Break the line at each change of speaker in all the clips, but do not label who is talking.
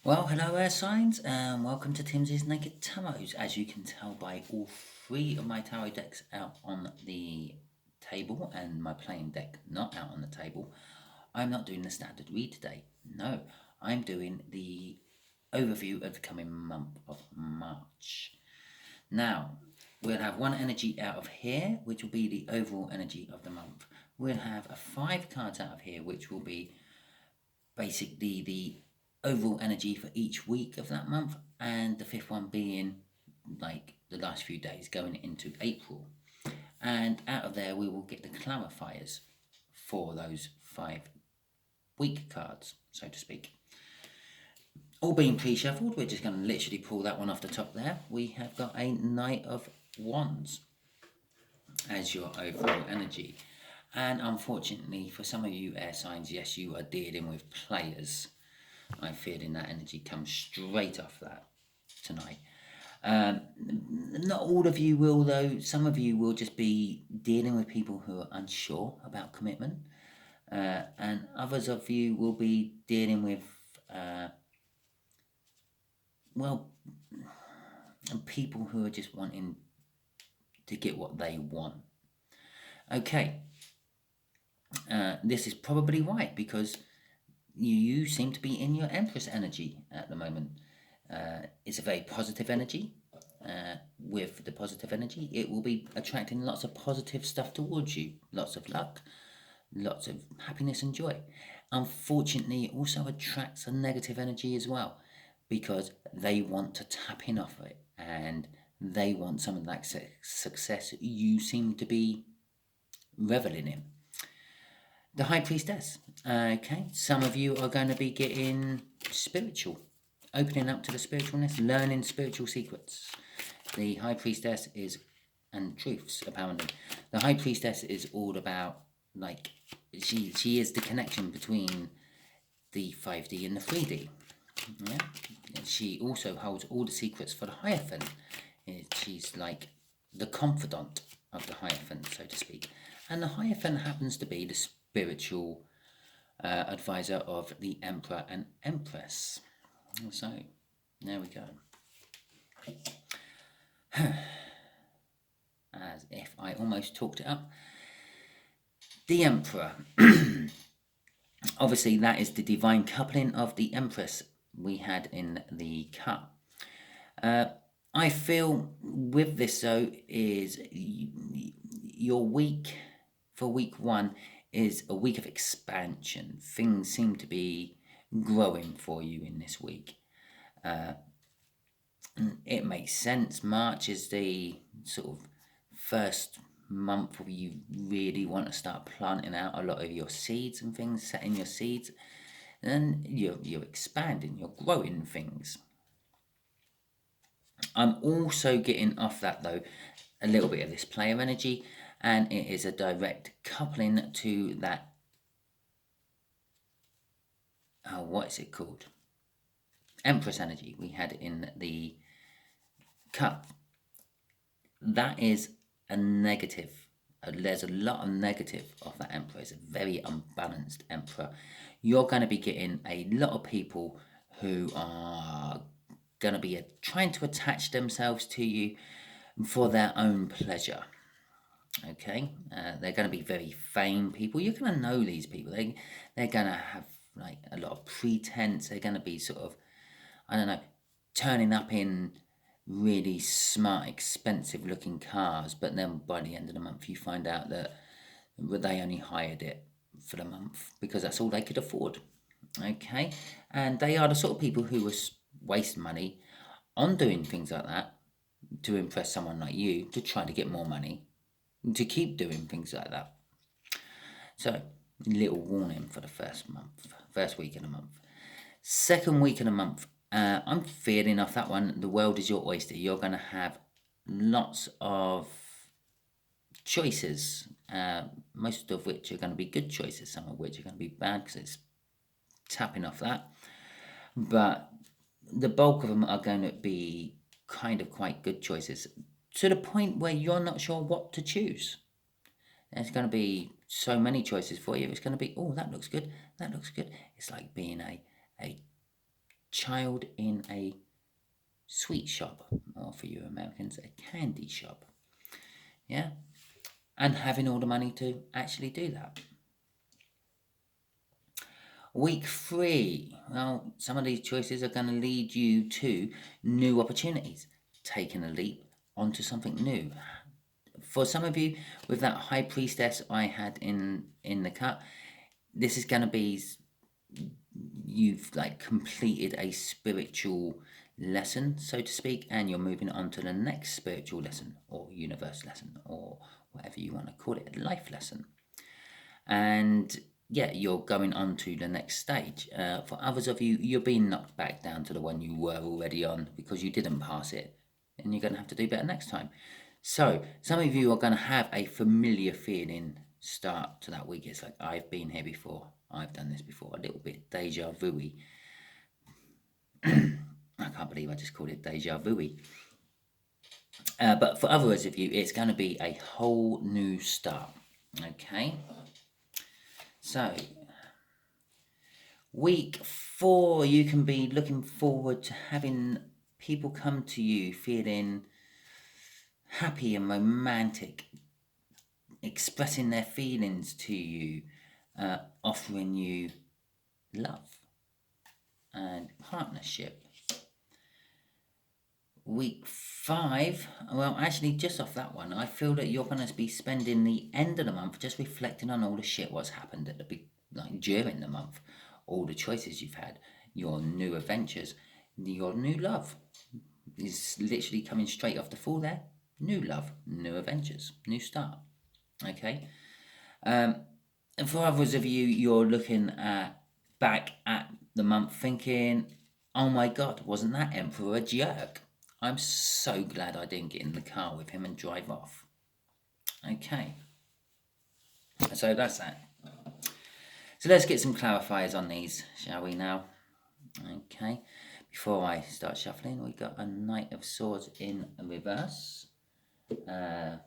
Well, hello air signs, and welcome to Timsy's Naked Tarot. As you can tell by all three of my tarot decks out on the table and my playing deck not out on the table, I'm not doing the standard read today. No, I'm doing the overview of the coming month of March. Now, we'll have one energy out of here, which will be the overall energy of the month. We'll have 5 cards out of here, which will be basically the overall energy for each week of that month, and the 5th one being like the last few days going into April. And out of there, we will get the clarifiers for those 5 week cards, so to speak. All being pre-shuffled, we're just going to literally pull that one off the top there. We have got a Knight of Wands as your overall energy. And unfortunately, for some of you air signs, yes, you are dealing with players. I'm feeling that energy comes straight off that tonight. Not all of you will, though. Some of you will just be dealing with people who are unsure about commitment. And others of you will be dealing with, people who are just wanting to get what they want. Okay. This is probably right, because you seem to be in your Empress energy at the moment. It's a very positive energy. With the positive energy, it will be attracting lots of positive stuff towards you. Lots of luck, lots of happiness and joy. Unfortunately, it also attracts a negative energy as well, because they want to tap in off it, and they want some of that success you seem to be reveling in. The High Priestess. Okay, some of you are going to be getting spiritual, opening up to the spiritualness, learning spiritual secrets. The High Priestess is, and truths apparently. The High Priestess is all about, like, she is the connection between the 5D and the 3D. Yeah, and she also holds all the secrets for the Hierophant. She's like the confidant of the Hierophant, so to speak. And the Hierophant happens to be the spiritual advisor of the Emperor and Empress. So, there we go. As if I almost talked it up. The Emperor. Obviously, that is the divine coupling of the Empress we had in the cup. I feel with this, though, is your week for week 1 is a week of expansion. Things seem to be growing for you in this week. It makes sense. March is the sort of first month where you really want to start planting out a lot of your seeds and things, setting your seeds, and you're expanding, you're growing things. I'm also getting off that, though, a little bit of this player energy, and it is a direct coupling to that, what is it called? Empress energy we had in the cup. That is a negative. There's a lot of negative of that Emperor. It's a very unbalanced Emperor. You're going to be getting a lot of people who are going to be trying to attach themselves to you for their own pleasure. Okay, they're going to be very vain people. You're going to know these people. They're going to have like a lot of pretense. They're going to be sort of, I don't know, turning up in really smart, expensive looking cars, but then by the end of the month you find out that they only hired it for the month because that's all they could afford. Okay, and they are the sort of people who waste money on doing things like that to impress someone like you, to try to get more money, to keep doing things like that. So, little warning for the first week of the month. Second week of the month, I'm feeling off that one. The world is your oyster. You're going to have lots of choices, most of which are going to be good choices, some of which are going to be bad because it's tapping off that. But the bulk of them are going to be kind of quite good choices, to the point where you're not sure what to choose. There's going to be so many choices for you. It's going to be, oh, that looks good, that looks good. It's like being a child in a sweet shop, or for you Americans, a candy shop. Yeah? And having all the money to actually do that. Week 3, well, some of these choices are going to lead you to new opportunities, taking a leap onto something new. For some of you, with that High Priestess I had in the cut, this is going to be, you've like completed a spiritual lesson, so to speak, and you're moving on to the next spiritual lesson, or universe lesson, or whatever you want to call it, life lesson. And yeah, you're going on to the next stage. For others of you, you're being knocked back down to the one you were already on because you didn't pass it, and you're going to have to do better next time. So some of you are going to have a familiar feeling start to that week. It's like, I've been here before, I've done this before, a little bit deja vu-y. I can't believe I just called it deja vu-y. But for others of you, it's going to be a whole new start. Okay. So, week 4, you can be looking forward to having people come to you feeling happy and romantic, expressing their feelings to you, offering you love and partnership. Week 5, well, actually, just off that one, I feel that you're going to be spending the end of the month just reflecting on all the shit what's happened at the big, like during the month, all the choices you've had, your new adventures, your new love is literally coming straight off the Fool there. New love, new adventures, new start. Okay. And for others of you, you're looking back at the month thinking, oh my God, wasn't that Emperor a jerk? I'm so glad I didn't get in the car with him and drive off. Okay. So that's that. So let's get some clarifiers on these, shall we now? Okay. Before I start shuffling, we got a Knight of Swords in reverse. That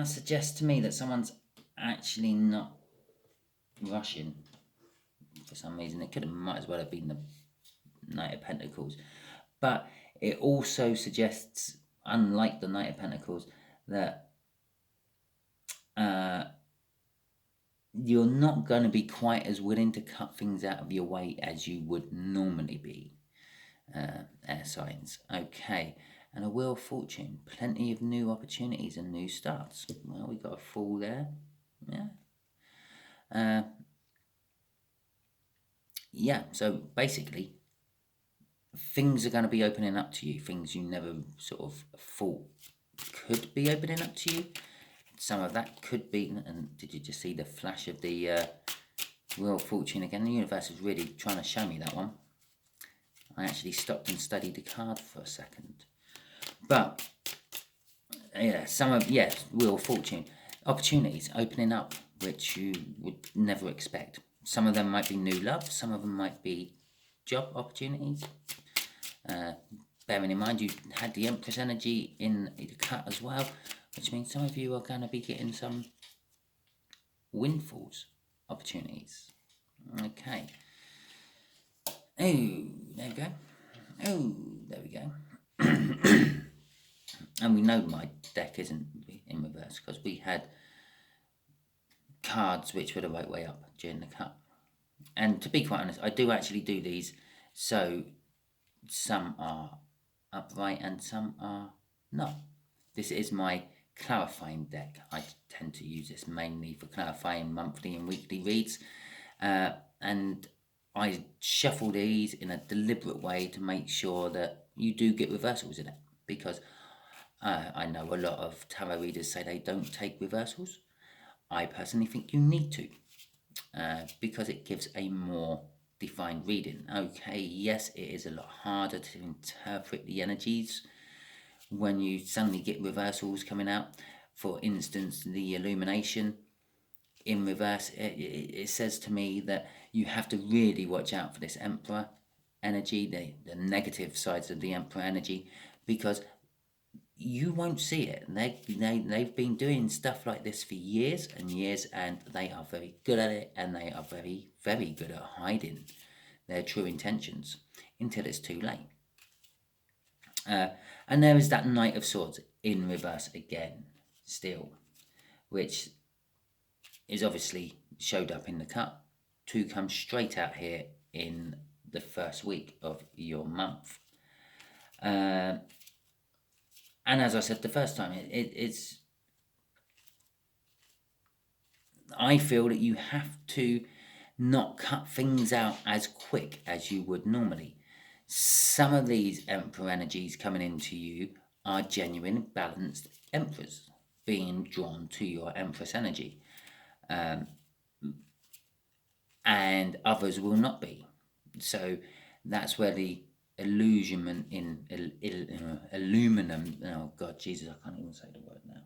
suggests to me that someone's actually not rushing for some reason. It might as well have been the Knight of Pentacles. But it also suggests, unlike the Knight of Pentacles, that you're not going to be quite as willing to cut things out of your way as you would normally be. Air signs. Okay. And a Wheel of Fortune. Plenty of new opportunities and new starts. Well, we got a Fool there. Yeah. Yeah, so basically, things are going to be opening up to you. Things you never sort of thought could be opening up to you. Some of that could be, and did you just see the flash of the Wheel of Fortune again? The universe is really trying to show me that one. I actually stopped and studied the card for a second. But, yeah, Wheel of Fortune. Opportunities opening up, which you would never expect. Some of them might be new love. Some of them might be job opportunities. Bearing in mind you had the Empress energy in the cut as well, which means some of you are going to be getting some windfalls opportunities. Okay. Oh, there we go. Oh, there we go. And we know my deck isn't in reverse because we had cards which were the right way up during the cut. And to be quite honest, I do actually do these, so some are upright and some are not. This is my clarifying deck. I tend to use this mainly for clarifying monthly and weekly reads, and I shuffle these in a deliberate way to make sure that you do get reversals in it, because I know a lot of tarot readers say they don't take reversals. I personally think you need to, because it gives a more defined reading. Okay, yes, it is a lot harder to interpret the energies when you suddenly get reversals coming out. For instance, the Illumination in reverse, it says to me that you have to really watch out for this Emperor energy, the negative sides of the Emperor energy, because you won't see it. They've been doing stuff like this for years and years, and they are very good at it, and they are very, very good at hiding their true intentions until it's too late. And there is that Knight of Swords in reverse again, still, which is obviously showed up in the cut to come straight out here in the first week of your month. And as I said the first time, it's... I feel that you have to not cut things out as quick as you would normally. Some of these Emperor energies coming into you are genuine, balanced Emperors being drawn to your Empress energy. And others will not be. So that's where the illusion in aluminum, oh God, Jesus, I can't even say the word now.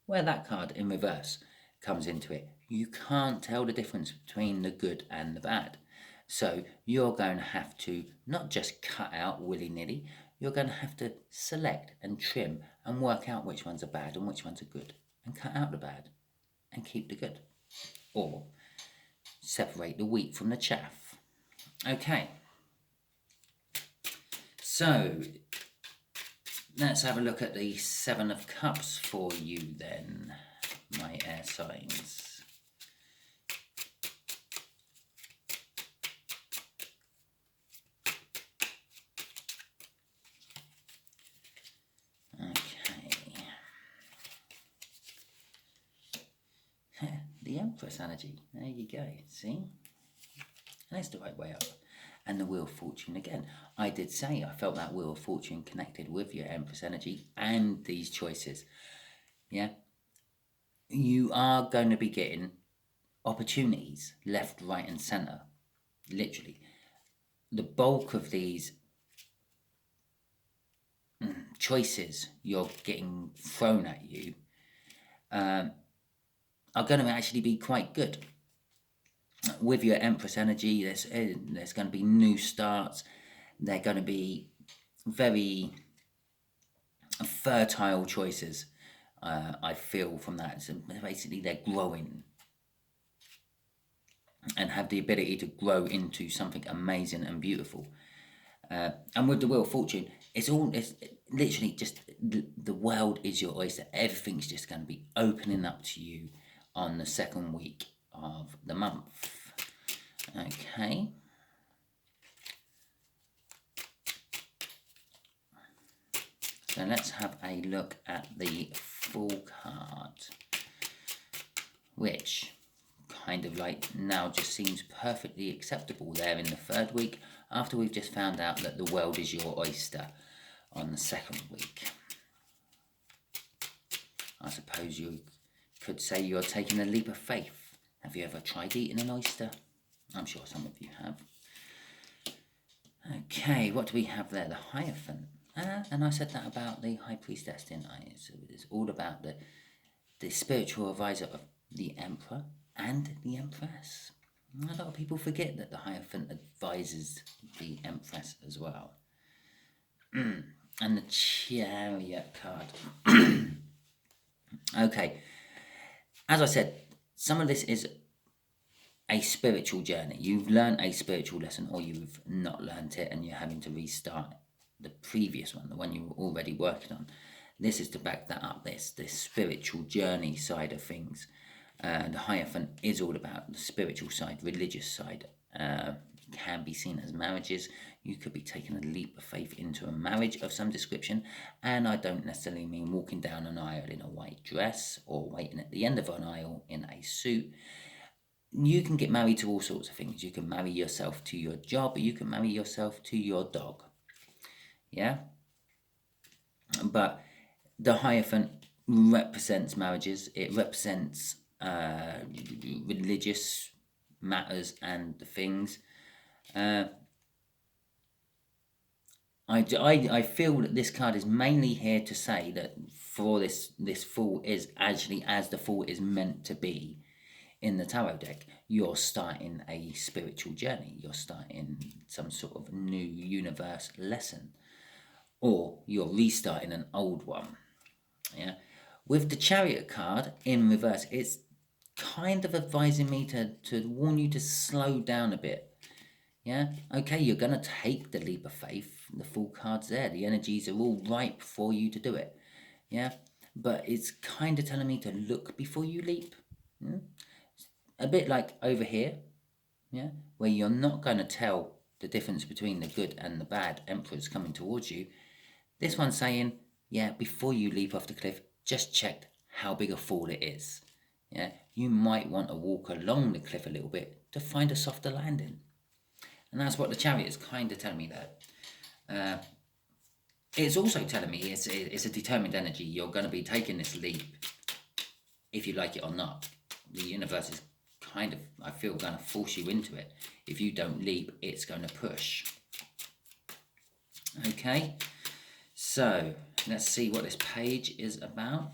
Where that card in reverse comes into it, you can't tell the difference between the good and the bad. So you're going to have to not just cut out willy-nilly, you're going to have to select and trim and work out which ones are bad and which ones are good, and cut out the bad and keep the good. Or separate the wheat from the chaff. Okay. So let's have a look at the Seven of Cups for you then, my air signs. The Empress energy. There you go. See? And it's the right way up. And the Wheel of Fortune again. I did say I felt that Wheel of Fortune connected with your Empress energy and these choices. Yeah? You are going to be getting opportunities left, right, and centre. Literally. The bulk of these choices you're getting thrown at you are going to actually be quite good. With your Empress energy, there's going to be new starts. They're going to be very fertile choices, I feel, from that. So basically, they're growing and have the ability to grow into something amazing and beautiful. And with the Wheel of Fortune, it's literally just the world is your oyster. Everything's just going to be opening up to you on the second week of the month. Okay. So let's have a look at the Fool card, which kind of like now just seems perfectly acceptable there in the third week, after we've just found out that the world is your oyster on the second week. I suppose you could say you're taking a leap of faith. Have you ever tried eating an oyster? I'm sure some of you have. Okay, what do we have there? The Hierophant. And I said that about the High Priestess, didn't I? So it's all about the spiritual advisor of the Emperor and the Empress. A lot of people forget that the Hierophant advises the Empress as well. And the Chariot card. Okay. As I said, some of this is a spiritual journey. You've learned a spiritual lesson, or you've not learnt it and you're having to restart the previous one, the one you were already working on. This is to back that up, this spiritual journey side of things. The Hierophant is all about the spiritual side, religious side. Can be seen as marriages. You could be taking a leap of faith into a marriage of some description, and I don't necessarily mean walking down an aisle in a white dress or waiting at the end of an aisle in a suit. You can get married to all sorts of things. You can marry yourself to your job, you can marry yourself to your dog. Yeah? But the Hierophant represents marriages. It represents religious matters and the things. I feel that this card is mainly here to say that for this Fool is actually as the Fool is meant to be in the tarot deck. You're starting a spiritual journey. You're starting some sort of new universe lesson. or you're restarting an old one. Yeah. With the Chariot card in reverse, it's kind of advising me to warn you to slow down a bit. Yeah, okay, you're going to take the leap of faith. The Fool card's there. The energies are all ripe for you to do it. Yeah, but it's kind of telling me to look before you leap. Yeah? A bit like over here, yeah, where you're not going to tell the difference between the good and the bad emperors coming towards you. This one's saying, yeah, before you leap off the cliff, just check how big a fall it is. Yeah, you might want to walk along the cliff a little bit to find a softer landing. And that's what the Chariot is kind of telling me there. It's also telling me it's a determined energy. You're going to be taking this leap, if you like it or not. The universe is kind of, I feel, going to force you into it. If you don't leap, it's going to push. Okay, so let's see what this page is about.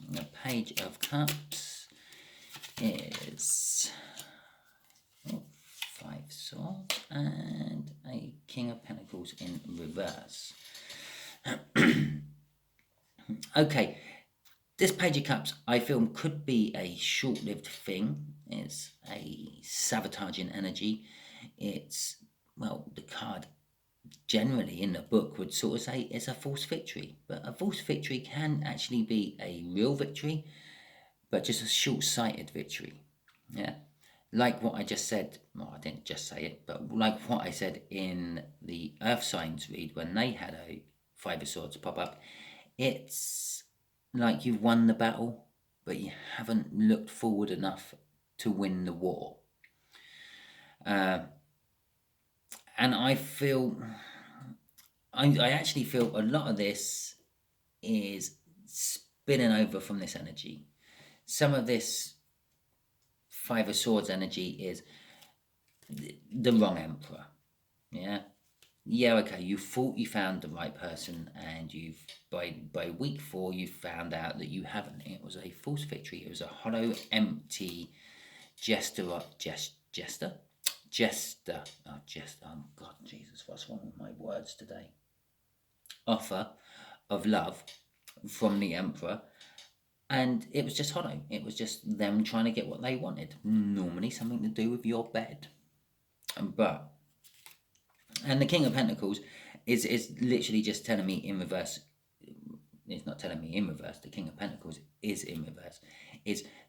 The Page of Cups is 5 swords and a King of Pentacles in reverse. Okay, this Page of Cups, I feel, could be a short-lived thing. It's a sabotaging energy. It's, well, the card generally in the book would sort of say it's a false victory. But a false victory can actually be a real victory, but just a short-sighted victory. Yeah. Like what I just said, well, I didn't just say it, but like what I said in the Earth Signs read when they had a 5 of Swords pop up, it's like you've won the battle, but you haven't looked forward enough to win the war. And I feel, I actually feel a lot of this is spinning over from this energy. Some of this 5 of Swords energy is the wrong emperor. Yeah, okay, you thought you found the right person, and you've by week 4 you found out that you haven't. It was a false victory. It was a hollow, empty jester. Oh God, Jesus, what's wrong with my words today? Offer of love from the emperor, and it was just hollow. It was just them trying to get what they wanted. Normally something to do with your bed. And the King of Pentacles is literally just telling me in reverse. It's not telling me in reverse. The King of Pentacles is in reverse.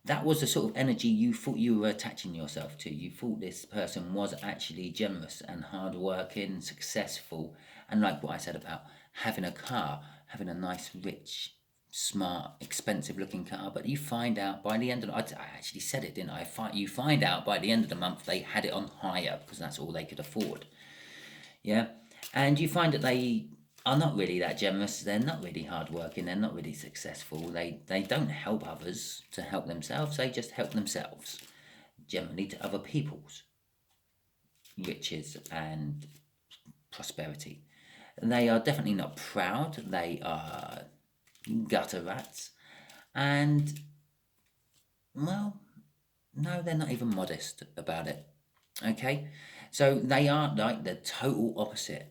That was the sort of energy you thought you were attaching yourself to. You thought this person was actually generous and hardworking, successful, and like what I said about having a car, having a nice, rich, smart, expensive-looking car. But you find out by the end of I actually said it, didn't I? You find out by the end of the month they had it on hire because that's all they could afford. Yeah, and you find that they are not really that generous. They're not really hardworking. They're not really successful. They don't help others to help themselves. They just help themselves, generally to other people's riches and prosperity. They are definitely not proud. They are gutter rats, and well, no, they're not even modest about it. Okay, so they are like the total opposite.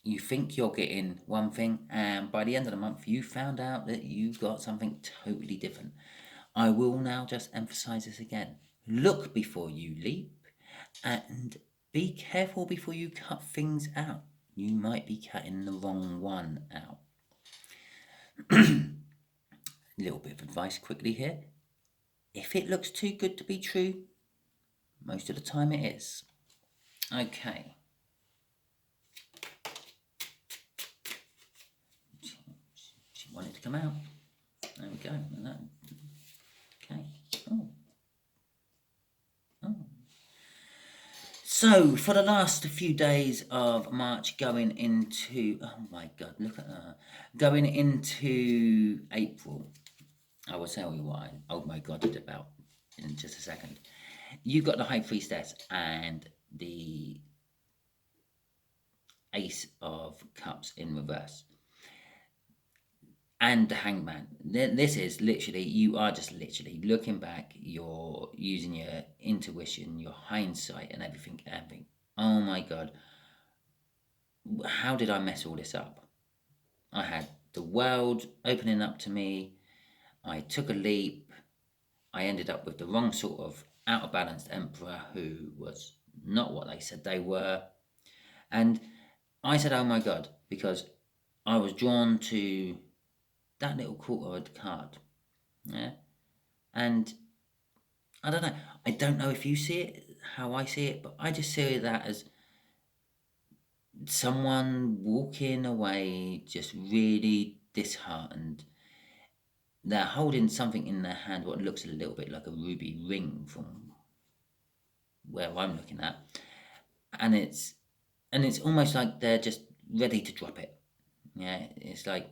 You think you're getting one thing, and by the end of the month you found out that you got something totally different. I will now just emphasize this again. Look before you leap, and be careful before you cut things out. You might be cutting the wrong one out. Little bit of advice quickly here. If it looks too good to be true, most of the time it is. Okay. She wanted to come out. There we go. Okay. Oh. So, for the last few days of March going into... Oh my God, look at that. Going into April. I will tell you what oh my God, did about in just a second. You've got the High Priestess and the Ace of Cups in reverse. And the Hangman. This is literally, you are just literally looking back, you're using your intuition, your hindsight and everything. Oh my God. How did I mess all this up? I had the world opening up to me. I took a leap. I ended up with the wrong sort of out of balance emperor who was not what they said they were. And I said, oh my God, because I was drawn to that little quarter card. Yeah. And I don't know. I don't know if you see it how I see it, but I just see that as someone walking away just really disheartened. They're holding something in their hand, what looks a little bit like a ruby ring from where I'm looking at, and it's almost like they're just ready to drop it. Yeah, it's like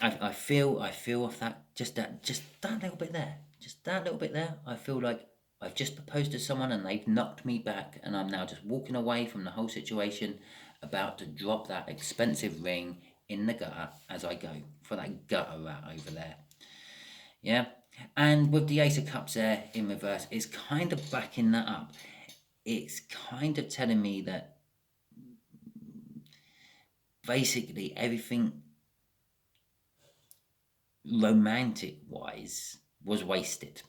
I feel off that just that little bit there, just that little bit there. I feel like I've just proposed to someone and they've knocked me back, and I'm now just walking away from the whole situation, about to drop that expensive ring in the gutter as I go for that gutter rat over there. Yeah, and with the Ace of Cups there in reverse, it's kind of backing that up. It's kind of telling me that basically everything romantic wise was wasted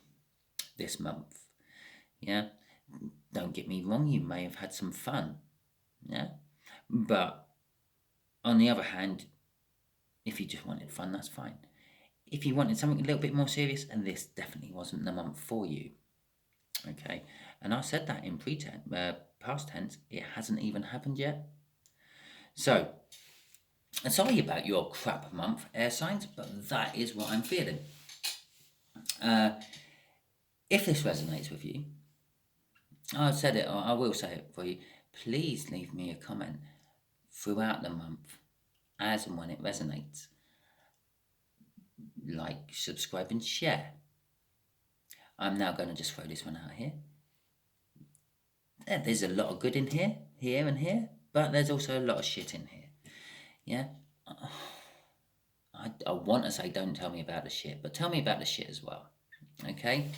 this month. Yeah, don't get me wrong, you may have had some fun. Yeah, but on the other hand, if you just wanted fun, that's fine. If you wanted something a little bit more serious, and this definitely wasn't the month for you. Okay, and I said that in past tense, it hasn't even happened yet. So, sorry about your crap month, air signs, but that is what I'm feeling. If this resonates with you, I said it, or I will say it for you, please leave me a comment throughout the month, as and when it resonates. Like, subscribe, and share. I'm now going to just throw this one out here. There's a lot of good in here and here, but there's also a lot of shit in here. Yeah? I want to say don't tell me about the shit, but tell me about the shit as well. Okay?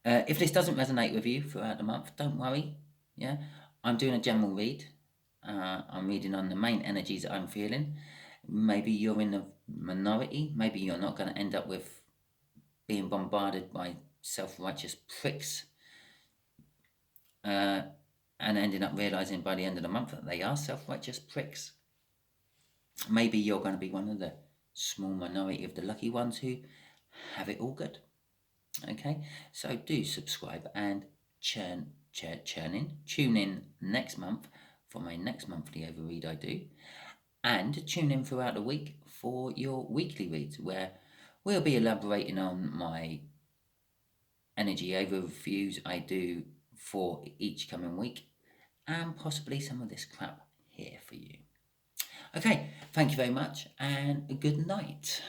If this doesn't resonate with you throughout the month, don't worry. Yeah? I'm doing a general read. I'm reading on the main energies that I'm feeling. Maybe you're in the minority. Maybe you're not going to end up with being bombarded by self-righteous pricks and ending up realizing by the end of the month that they are self-righteous pricks. Maybe you're going to be one of the small minority of the lucky ones who have it all good. Okay, so do subscribe and tune in next month for my next monthly overread I do, and tune in throughout the week for your weekly reads, where we'll be elaborating on my energy overviews I do for each coming week, and possibly some of this crap here for you. Okay, thank you very much, and good night.